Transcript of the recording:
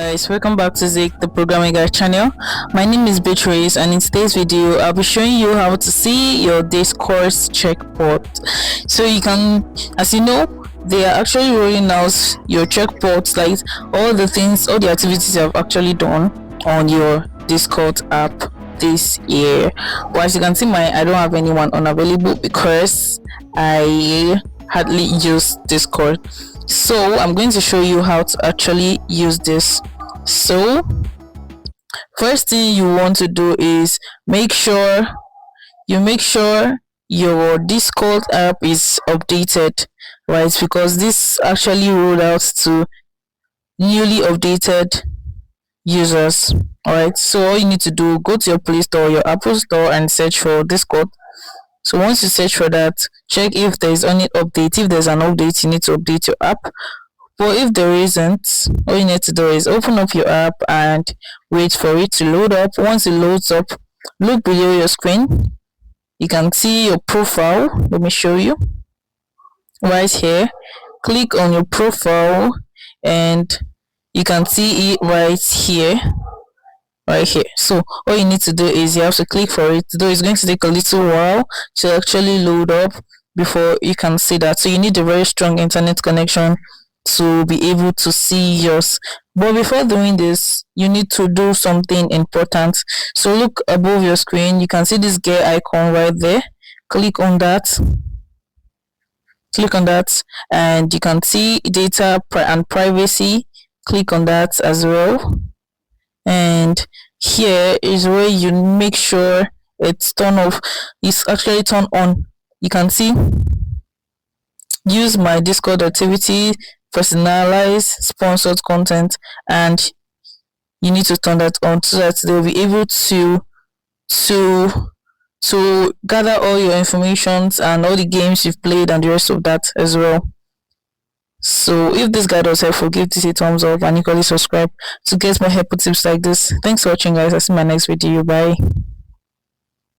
guys, welcome back to Zik, the programming guide channel. My name is Beatrice, and in today's video I'll be showing you how to see your Discord checkpot. So you can, as you know, they are actually rolling out your checkpots, like all the activities you have actually done on your Discord app this year. But as you can see, I don't have anyone unavailable because I hardly use Discord. So I'm going to show you how to actually use this. So first thing you want to do is make sure your Discord app is updated, right? Because this actually rolled out to newly updated users. All right, so all you need to do, go to your Play Store, your Apple Store, and search for Discord. So once you search for that, check if there is any update. If there's an update, you need to update your app. But if there isn't, all you need to do is open up your app and wait for it to load up. Once it loads up, look below your screen. You can see your profile. Let me show you. Right here, click on your profile and you can see it right here. So all you need to do is you have to click for it, though it's going to take a little while to actually load up before you can see that. So you need a very strong internet connection to be able to see yours. But before doing this, you need to do something important. So look above your screen, you can see this gear icon right there. Click on that, and you can see data and privacy. Click on that as well, and here is where you make sure it's turned off. It's actually turned on. You can see use my Discord activity, personalize sponsored content, and you need to turn that on so that they'll be able to gather all your information and all the games you've played and the rest of that as well. So if this guide was helpful, give this a thumbs up and equally subscribe to get more helpful tips like this. Thanks for watching, guys. I'll see you in my next video. Bye.